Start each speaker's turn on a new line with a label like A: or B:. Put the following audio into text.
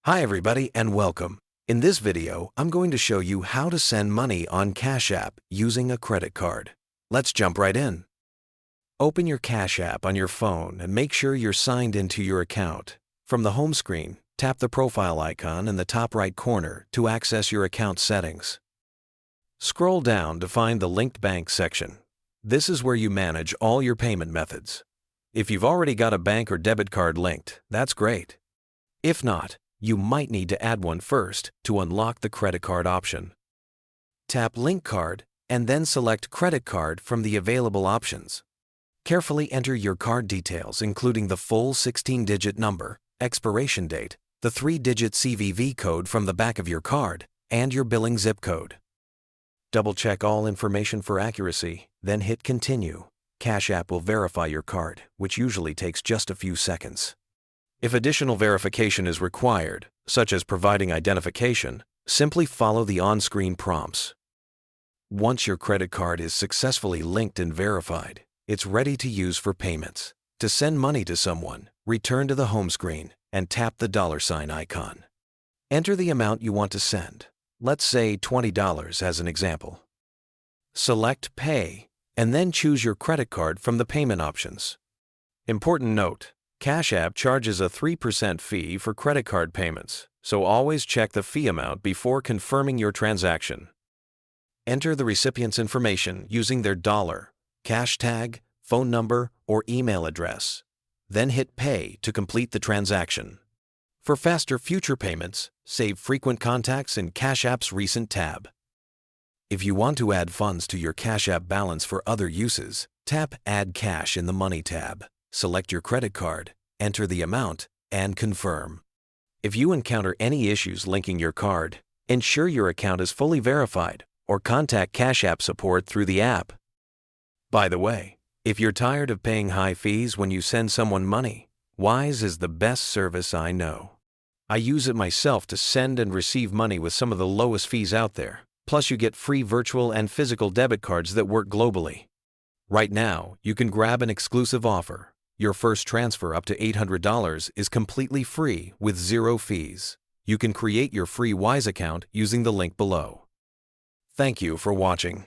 A: Hi everybody and welcome. In this video, I'm going to show you how to send money on Cash App using a credit card. Let's jump right in. Open your Cash App on your phone and make sure you're signed into your account. From the home screen, tap the profile icon in the top right corner to access your account settings. Scroll down to find the Linked Bank section. This is where you manage all your payment methods. If you've already got a bank or debit card linked, that's great. If not, you might need to add one first to unlock the credit card option. Tap Link Card and then select Credit Card from the available options. Carefully enter your card details including the full 16-digit number, expiration date, the 3-digit CVV code from the back of your card, and your billing zip code. Double-check all information for accuracy, then hit Continue. Cash App will verify your card, which usually takes just a few seconds. If additional verification is required, such as providing identification, simply follow the on-screen prompts. Once your credit card is successfully linked and verified, it's ready to use for payments. To send money to someone, return to the home screen and tap the $ icon. Enter the amount you want to send. Let's say $20 as an example. Select Pay, and then choose your credit card from the payment options. Important note: Cash App charges a 3% fee for credit card payments, so always check the fee amount before confirming your transaction. Enter the recipient's information using their dollar, cash tag, phone number, or email address. Then hit Pay to complete the transaction. For faster future payments, save frequent contacts in Cash App's Recent tab. If you want to add funds to your Cash App balance for other uses, tap Add Cash in the Money tab. Select your credit card, enter the amount, and confirm. If you encounter any issues linking your card, ensure your account is fully verified or contact Cash App support through the app. By the way, if you're tired of paying high fees when you send someone money, Wise is the best service I know. I use it myself to send and receive money with some of the lowest fees out there. Plus, you get free virtual and physical debit cards that work globally. Right now, you can grab an exclusive offer. Your first transfer up to $800 is completely free with 0 fees. You can create your free Wise account using the link below. Thank you for watching.